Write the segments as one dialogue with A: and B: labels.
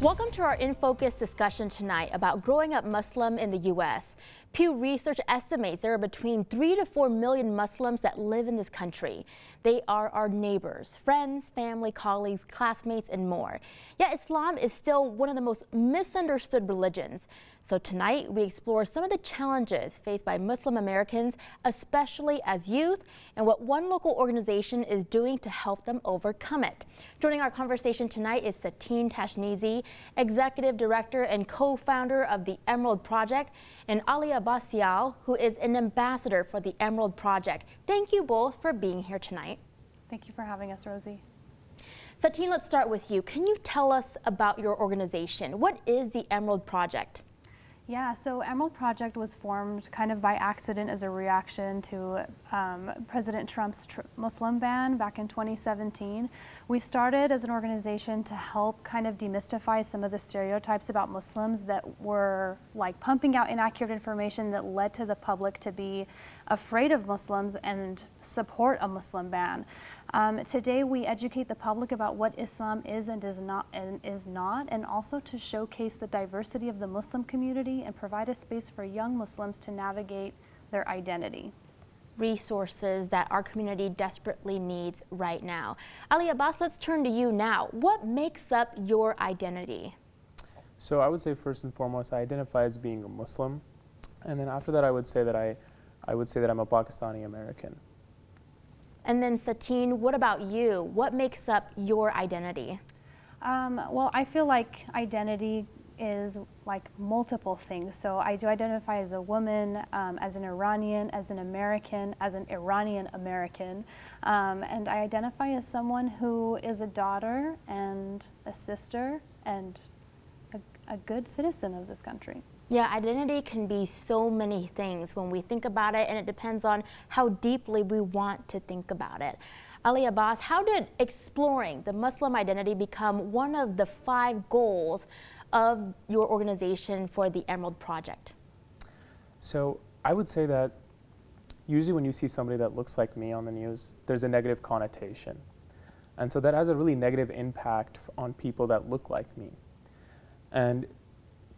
A: Welcome to our In Focus discussion tonight about growing up Muslim in the U.S. Pew Research estimates there are between 3 to 4 million Muslims that live in this country. They are our neighbors, friends, family, colleagues, classmates, and more. Yet Islam is still one of the most misunderstood religions. So tonight we explore some of the challenges faced by Muslim Americans, especially as youth, and what one local organization is doing to help them overcome it. Joining our conversation tonight is Satine Tashnizi, Executive Director and co-founder of the Emerald Project, and Ali Abbasial, who is an ambassador for the Emerald Project. Thank you both for being here tonight.
B: Thank you for having us, Rosie.
A: Satine, let's start with you. Can you tell us about your organization? What is the Emerald Project?
B: Yeah, so Emerald Project was formed kind of by accident as a reaction to President Trump's Muslim ban back in 2017. We started as an organization to help kind of demystify some of the stereotypes about Muslims that were like pumping out inaccurate information that led to the public to be afraid of Muslims and support a Muslim ban. Today we educate the public about what Islam is and is not, and also to showcase the diversity of the Muslim community and provide a space for young Muslims to navigate their identity.
A: Resources that our community desperately needs right now. Ali Abbas, let's turn to you now. What makes up your identity?
C: So I would say first and foremost, I identify as being a Muslim, and then after that I would say that I'm a Pakistani American.
A: And then Satine, what about you? What makes up your identity?
B: Well, I feel like identity is like multiple things. So I do identify as a woman, as an Iranian, as an American, as an Iranian American. And I identify as someone who is a daughter and a sister and a good citizen of this country.
A: Yeah, identity can be so many things when we think about it, and it depends on how deeply we want to think about it. Ali Abbas, how did exploring the Muslim identity become one of the 5 goals of your organization for the Emerald Project?
C: So I would say that usually when you see somebody that looks like me on the news, there's a negative connotation. And so that has a really negative impact on people that look like me. And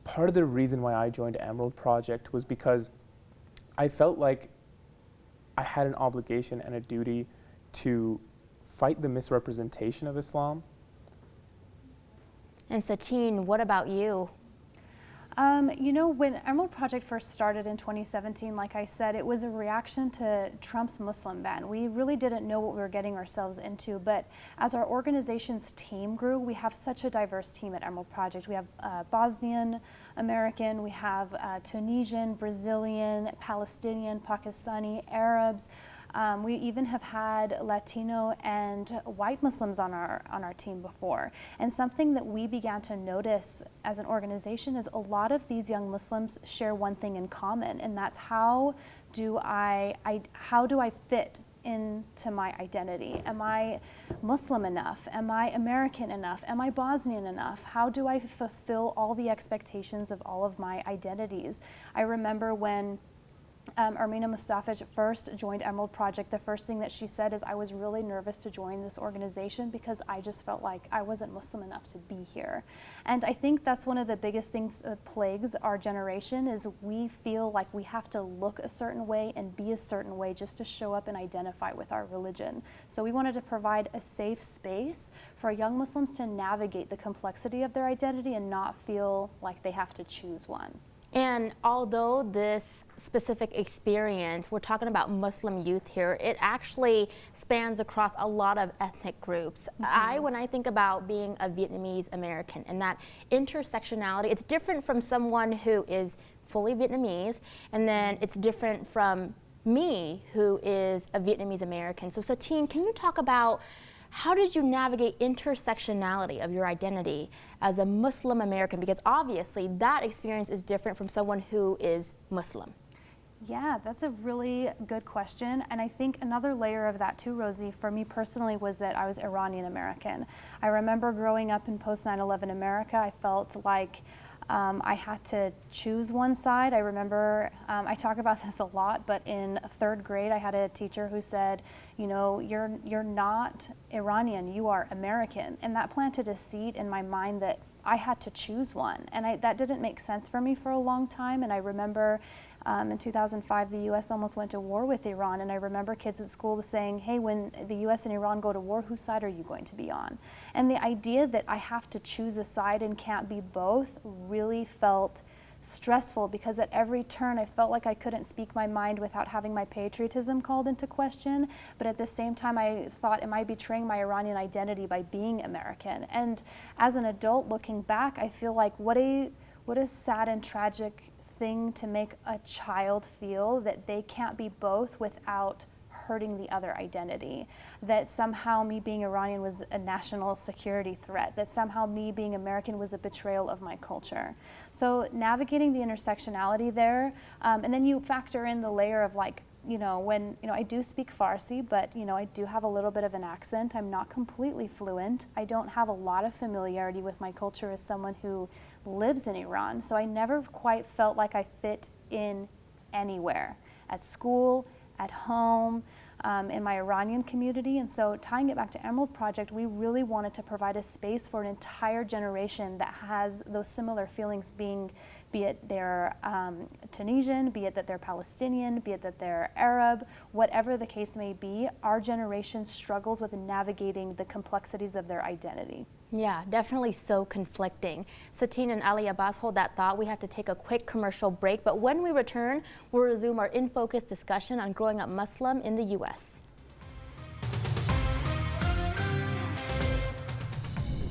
C: part of the reason why I joined Emerald Project was because I felt like I had an obligation and a duty to fight the misrepresentation of Islam.
A: And Satine, what about you?
B: You know, when Emerald Project first started in 2017, like I said, it was a reaction to Trump's Muslim ban. We really didn't know what we were getting ourselves into, but as our organization's team grew, we have such a diverse team at Emerald Project. We have Bosnian American, we have Tunisian, Brazilian, Palestinian, Pakistani, Arabs. We even have had Latino and white Muslims on our team before. And something that we began to notice as an organization is a lot of these young Muslims share one thing in common, and that's how do I fit into my identity? Am I Muslim enough? Am I American enough? Am I Bosnian enough? How do I fulfill all the expectations of all of my identities? I remember when Armina Mustafa first joined Emerald Project, the first thing that she said is, I was really nervous to join this organization because I just felt like I wasn't Muslim enough to be here. And I think that's one of the biggest things that plagues our generation is we feel like we have to look a certain way and be a certain way just to show up and identify with our religion. So we wanted to provide a safe space for young Muslims to navigate the complexity of their identity and not feel like they have to choose one.
A: And although this specific experience, we're talking about Muslim youth here, it actually spans across a lot of ethnic groups. When I think about being a Vietnamese American and that intersectionality, it's different from someone who is fully Vietnamese, and then it's different from me who is a Vietnamese American. So Satine, can you talk about how did you navigate intersectionality of your identity as a Muslim American? Because obviously that experience is different from someone who is Muslim.
B: Yeah, that's a really good question. And I think another layer of that too, Rosie, for me personally was that I was Iranian American. I remember growing up in post 9/11 America, I felt like I had to choose one side. I remember, I talk about this a lot, but in 3rd grade I had a teacher who said, you know, you're not Iranian, you are American. And that planted a seed in my mind that I had to choose one. And that didn't make sense for me for a long time. And I remember in 2005, the U.S. almost went to war with Iran. And I remember kids at school saying, hey, when the U.S. and Iran go to war, whose side are you going to be on? And the idea that I have to choose a side and can't be both really felt stressful, because at every turn I felt like I couldn't speak my mind without having my patriotism called into question. But at the same time, I thought, am I betraying my Iranian identity by being American? And as an adult looking back, I feel like what a sad and tragic thing to make a child feel, that they can't be both without hurting the other identity, that somehow me being Iranian was a national security threat, that somehow me being American was a betrayal of my culture. So navigating the intersectionality there, and then you factor in the layer of, like, you know, when, you know, I do speak Farsi, but, you know, I do have a little bit of an accent. I'm not completely fluent. I don't have a lot of familiarity with my culture as someone who lives in Iran. So I never quite felt like I fit in anywhere, at school, at home, in my Iranian community. And so tying it back to Emerald Project, we really wanted to provide a space for an entire generation that has those similar feelings, be it they're Tunisian, be it that they're Palestinian, be it that they're Arab, whatever the case may be, our generation struggles with navigating the complexities of their identity.
A: Yeah, definitely so conflicting. Satine and Ali Abbas, hold that thought. We have to take a quick commercial break, but when we return, we'll resume our In Focus discussion on growing up Muslim in the U.S.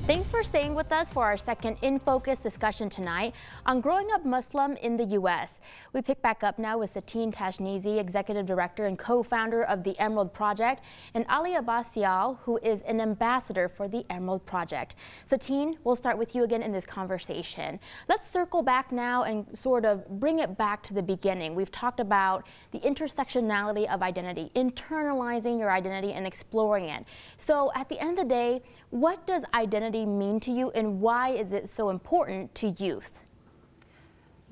A: Thanks for staying with us for our second In Focus discussion tonight on growing up Muslim in the U.S. We pick back up now with Satine Tajnizi, Executive Director and co-founder of the Emerald Project, and Ali Abbas Sial, who is an ambassador for the Emerald Project. Satine, we'll start with you again in this conversation. Let's circle back now and sort of bring it back to the beginning. We've talked about the intersectionality of identity, internalizing your identity and exploring it. So at the end of the day, what does identity mean to you, and why is it so important to youth?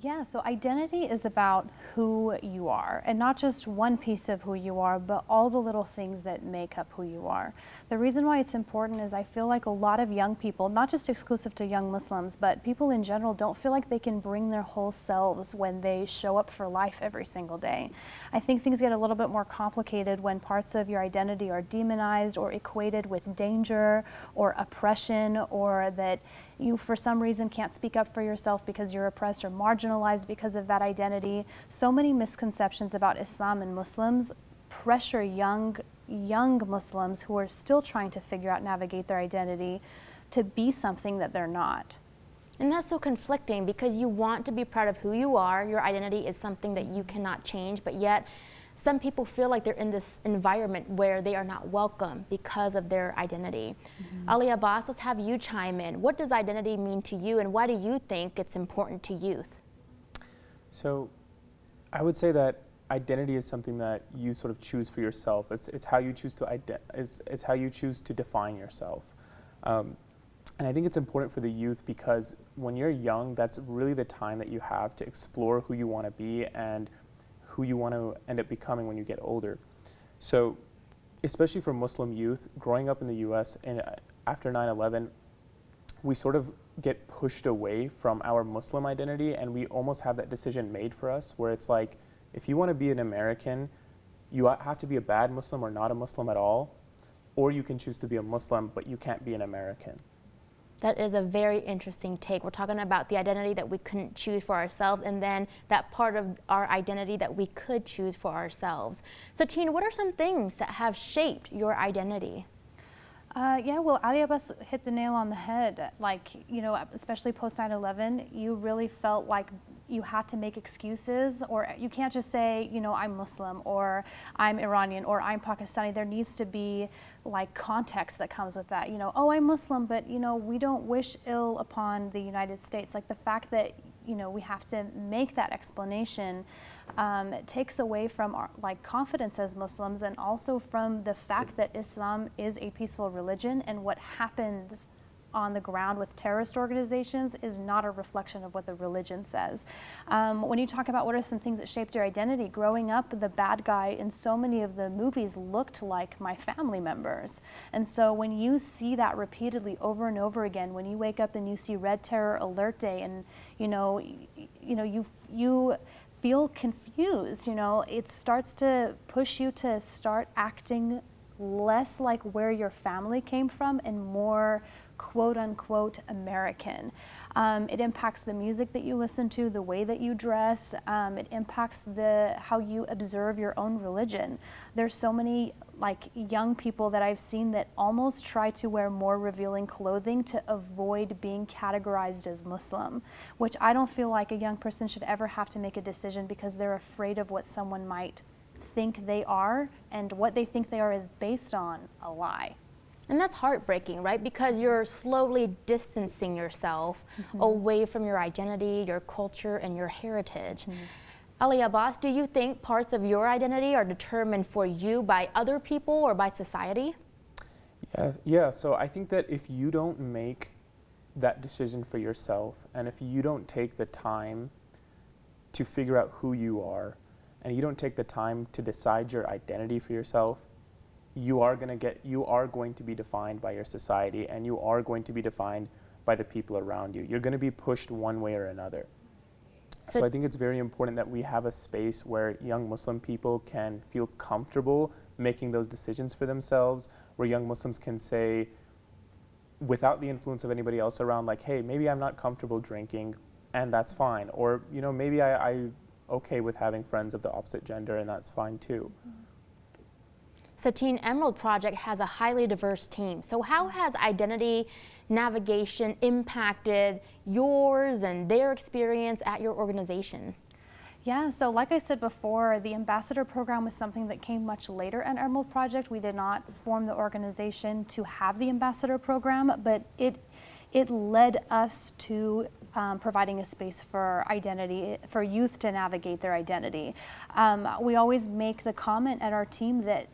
B: Yeah, so identity is about who you are, and not just one piece of who you are, but all the little things that make up who you are. The reason why it's important is I feel like a lot of young people, not just exclusive to young Muslims, but people in general, don't feel like they can bring their whole selves when they show up for life every single day. I think things get a little bit more complicated when parts of your identity are demonized or equated with danger or oppression, or that you for some reason can't speak up for yourself because you're oppressed or marginalized because of that identity. So many misconceptions about Islam and Muslims pressure young Muslims who are still trying to figure out, navigate their identity, to be something that they're not.
A: And that's so conflicting, because you want to be proud of who you are. Your identity is something that you cannot change, but yet some people feel like they're in this environment where they are not welcome because of their identity. Ali Abbas, let's have you chime in. What does identity mean to you, and why do you think it's important to youth?
C: So I would say that identity is something that you sort of choose for yourself. It's how you choose to it's how you choose to define yourself. And I think it's important for the youth, because when you're young, that's really the time that you have to explore who you want to be and who you want to end up becoming when you get older. So especially for Muslim youth, growing up in the US and after 9/11, we sort of get pushed away from our Muslim identity, and we almost have that decision made for us, where it's like, if you want to be an American, you have to be a bad Muslim or not a Muslim at all, or you can choose to be a Muslim, but you can't be an American.
A: That is a very interesting take. We're talking about the identity that we couldn't choose for ourselves, and then that part of our identity that we could choose for ourselves. Satine, what are some things that have shaped your identity?
B: Yeah, well, Ali Abbas hit the nail on the head. Like, you know, especially post 9/11, you really felt like you had to make excuses, or you can't just say, you know, I'm Muslim, or I'm Iranian, or I'm Pakistani. There needs to be like context that comes with that. You know, oh, I'm Muslim, but you know, we don't wish ill upon the United States. Like the fact that, you know, we have to make that explanation takes away from our like confidence as Muslims, and also from the fact that Islam is a peaceful religion, and what happens on the ground with terrorist organizations is not a reflection of what the religion says. When you talk about what are some things that shaped your identity, growing up, the bad guy in so many of the movies looked like my family members. And so when you see that repeatedly over and over again, when you wake up and you see Red Terror Alert Day and you feel confused, it starts to push you to start acting less like where your family came from and more quote unquote American. It impacts the music that you listen to, the way that you dress. It impacts how you observe your own religion. There's so many young people that I've seen that almost try to wear more revealing clothing to avoid being categorized as Muslim, which I don't feel like a young person should ever have to make a decision because they're afraid of what someone might think they are, and what they think they are is based on a lie.
A: And that's heartbreaking, right? Because you're slowly distancing yourself away from your identity, your culture, and your heritage. Ali Abbas, do you think parts of your identity are determined for you by other people or by society?
C: Yeah, so I think that if you don't make that decision for yourself, and if you don't take the time to figure out who you are, and you don't take the time to decide your identity for yourself, you are going to be defined by your society, and you are going to be defined by the people around you. You're going to be pushed one way or another. So I think it's very important that we have a space where young Muslim people can feel comfortable making those decisions for themselves, where young Muslims can say, without the influence of anybody else around, like, hey, maybe I'm not comfortable drinking, and that's fine. Or, maybe I'm okay with having friends of the opposite gender, and that's fine too.
A: Satine, Emerald Project has a highly diverse team. So how has identity navigation impacted yours and their experience at your organization?
B: Yeah, so like I said before, the ambassador program was something that came much later at Emerald Project. We did not form the organization to have the ambassador program, but it led us to providing a space for identity, for youth to navigate their identity. We always make the comment at our team that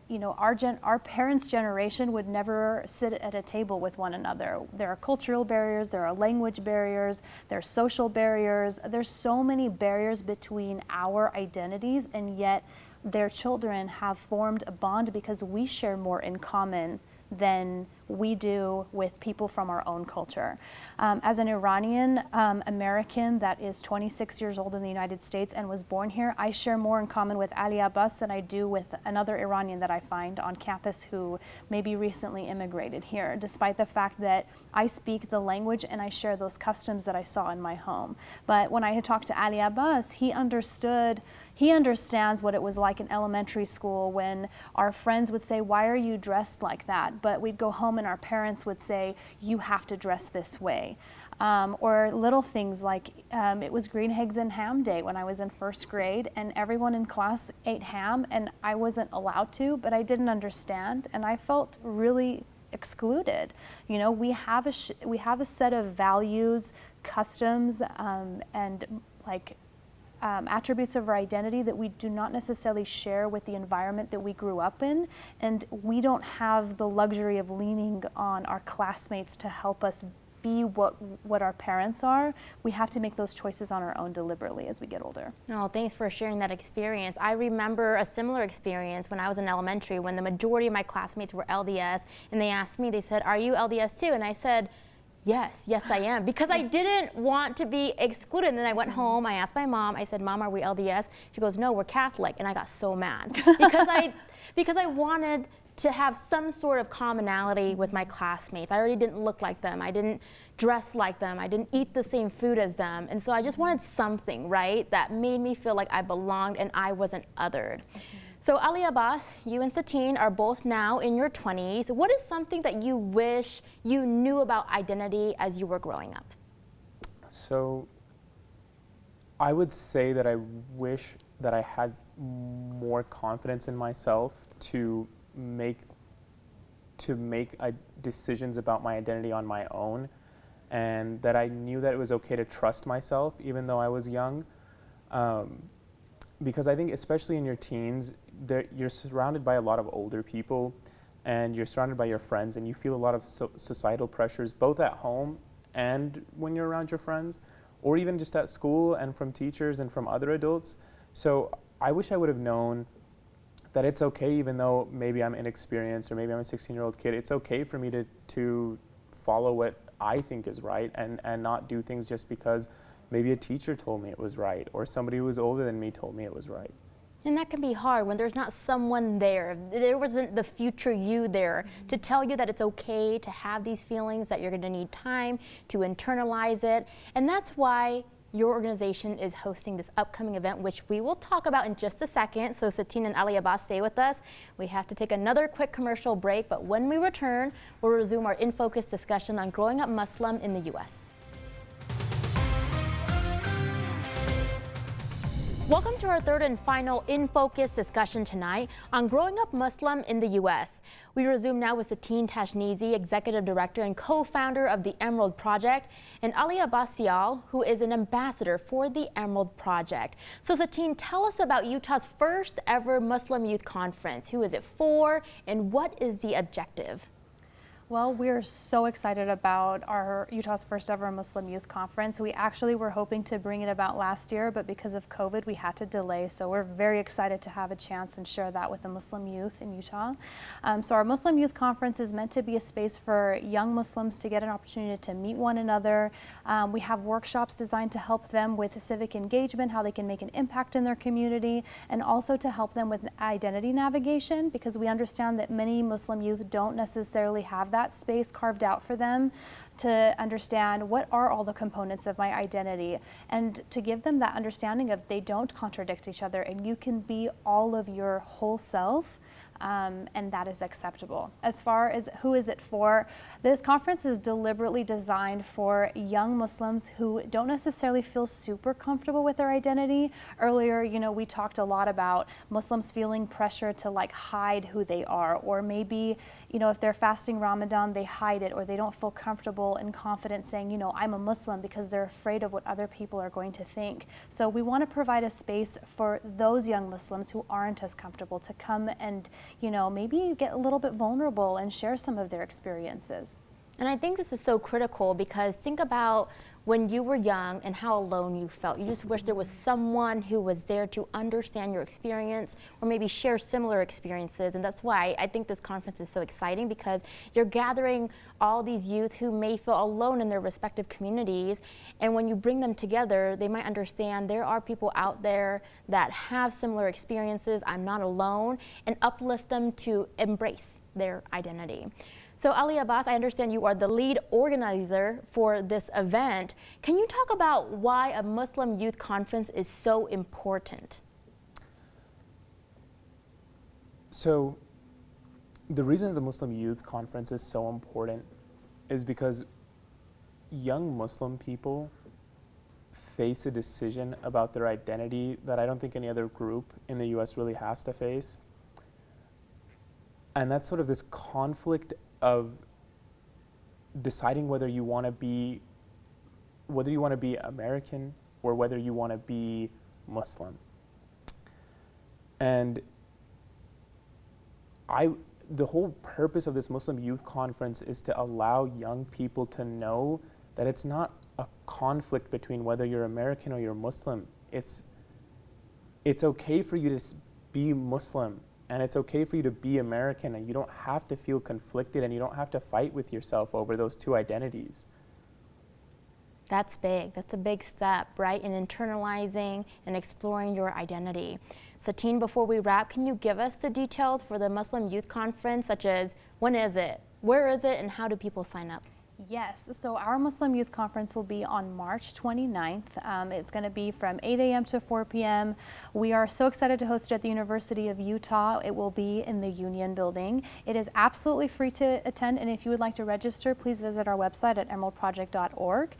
B: our parents' generation would never sit at a table with one another. There are cultural barriers, there are language barriers, there are social barriers. There's so many barriers between our identities, and yet their children have formed a bond because we share more in common than we do with people from our own culture. As an Iranian American that is 26 years old in the United States and was born here, I share more in common with Ali Abbas than I do with another Iranian that I find on campus who maybe recently immigrated here, despite the fact that I speak the language and I share those customs that I saw in my home. But when I had talked to Ali Abbas, he understands what it was like in elementary school when our friends would say, "Why are you dressed like that?" But we'd go home and our parents would say, "You have to dress this way." Or little things like it was green eggs and ham day when I was in first grade, and everyone in class ate ham and I wasn't allowed to, but I didn't understand and I felt really excluded. We have a set of values, customs, and attributes of our identity that we do not necessarily share with the environment that we grew up in, and we don't have the luxury of leaning on our classmates to help us be what our parents are. We have to make those choices on our own deliberately as we get older.
A: Oh, thanks for sharing that experience. I remember a similar experience when I was in elementary, when the majority of my classmates were LDS, and they asked me, they said, "Are you LDS too?" And I said, Yes, I am, because I didn't want to be excluded. And then I went home, I asked my mom, I said, "Mom, are we LDS?" She goes, "No, we're Catholic." And I got so mad because I wanted to have some sort of commonality with my classmates. I already didn't look like them. I didn't dress like them. I didn't eat the same food as them. And so I just wanted something, right, that made me feel like I belonged and I wasn't othered. So Ali Abbas, you and Satine are both now in your 20s. What is something that you wish you knew about identity as you were growing up?
C: So I would say that I wish that I had more confidence in myself to make decisions about my identity on my own, and that I knew that it was okay to trust myself even though I was young. Because I think especially in your teens, you're surrounded by a lot of older people, and you're surrounded by your friends, and you feel a lot of societal pressures, both at home and when you're around your friends, or even just at school and from teachers and from other adults. So I wish I would have known that it's okay, even though maybe I'm inexperienced or maybe I'm a 16-year-old kid, it's okay for me to follow what I think is right and not do things just because maybe a teacher told me it was right or somebody who was older than me told me it was right.
A: And that can be hard when there's not someone there. There wasn't the future you there to tell you that it's okay to have these feelings, that you're going to need time to internalize it. And that's why your organization is hosting this upcoming event, which we will talk about in just a second. So Satine and Ali Abbas, stay with us. We have to take another quick commercial break, but when we return, we'll resume our In Focus discussion on growing up Muslim in the U.S. Welcome to our third and final In Focus discussion tonight on growing up Muslim in the U.S. We resume now with Satine Tashnizi, Executive Director and co-founder of the Emerald Project, and Ali Abbas, who is an ambassador for the Emerald Project. So Satine, tell us about Utah's first ever Muslim Youth Conference. Who is it for, and what is the objective?
B: Well, we're so excited about our Utah's first ever Muslim Youth Conference. We actually were hoping to bring it about last year, but because of COVID, we had to delay. So we're very excited to have a chance and share that with the Muslim youth in Utah. So our Muslim Youth Conference is meant to be a space for young Muslims to get an opportunity to meet one another. We have workshops designed to help them with civic engagement, how they can make an impact in their community, and also to help them with identity navigation, because we understand that many Muslim youth don't necessarily have that space carved out for them to understand what are all the components of my identity, and to give them that understanding of they don't contradict each other and you can be all of your whole self. And that is acceptable. As far as who is it for, this conference is deliberately designed for young Muslims who don't necessarily feel super comfortable with their identity. Earlier, we talked a lot about Muslims feeling pressure to like hide who they are, or maybe, if they're fasting Ramadan, they hide it, or they don't feel comfortable and confident saying, I'm a Muslim, because they're afraid of what other people are going to think. So we want to provide a space for those young Muslims who aren't as comfortable to come and maybe get a little bit vulnerable and share some of their experiences.
A: And I think this is so critical, because think about when you were young and how alone you felt. You just wish there was someone who was there to understand your experience or maybe share similar experiences. And that's why I think this conference is so exciting, because you're gathering all these youth who may feel alone in their respective communities. And when you bring them together, they might understand there are people out there that have similar experiences. I'm not alone, and uplift them to embrace their identity. So Ali Abbas, I understand you are the lead organizer for this event. Can you talk about why a Muslim Youth Conference is so important?
C: So the reason the Muslim Youth Conference is so important is because young Muslim people face a decision about their identity that I don't think any other group in the US really has to face. And that's sort of this conflict of deciding whether you want to be American or whether you want to be Muslim. And the whole purpose of this Muslim Youth Conference is to allow young people to know that it's not a conflict between whether you're American or you're Muslim. It's okay for you to be Muslim, and it's okay for you to be American, and you don't have to feel conflicted, and you don't have to fight with yourself over those two identities.
A: That's big. That's a big step, right, in internalizing and exploring your identity. Satine, before we wrap, can you give us the details for the Muslim Youth Conference, such as when is it, where is it, and how do people sign up?
B: Yes, so our Muslim Youth Conference will be on March 29th. It's going to be from 8 a.m. to 4 p.m. We are so excited to host it at the University of Utah. It will be in the Union Building. It is absolutely free to attend, and if you would like to register, please visit our website at emeraldproject.org.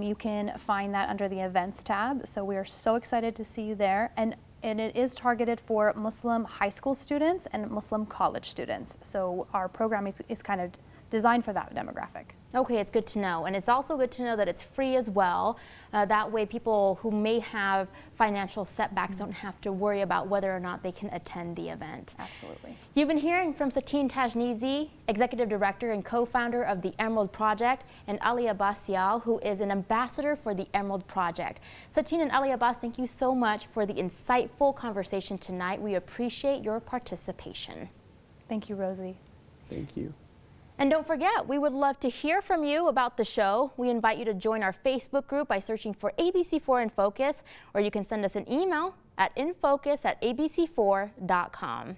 B: You can find that under the Events tab, so we are so excited to see you there. And it is targeted for Muslim high school students and Muslim college students. So our program is kind of designed for that demographic.
A: Okay, it's good to know. And it's also good to know that it's free as well. That way people who may have financial setbacks don't have to worry about whether or not they can attend the event.
B: Absolutely.
A: You've been hearing from Satine Tajnizi, Executive Director and co-founder of the Emerald Project, and Ali Abbas Sial, who is an ambassador for the Emerald Project. Satine and Ali Abbas, thank you so much for the insightful conversation tonight. We appreciate your participation.
B: Thank you, Rosie.
C: Thank you.
A: And don't forget, we would love to hear from you about the show. We invite you to join our Facebook group by searching for ABC4 In Focus, or you can send us an email at infocus@abc4.com.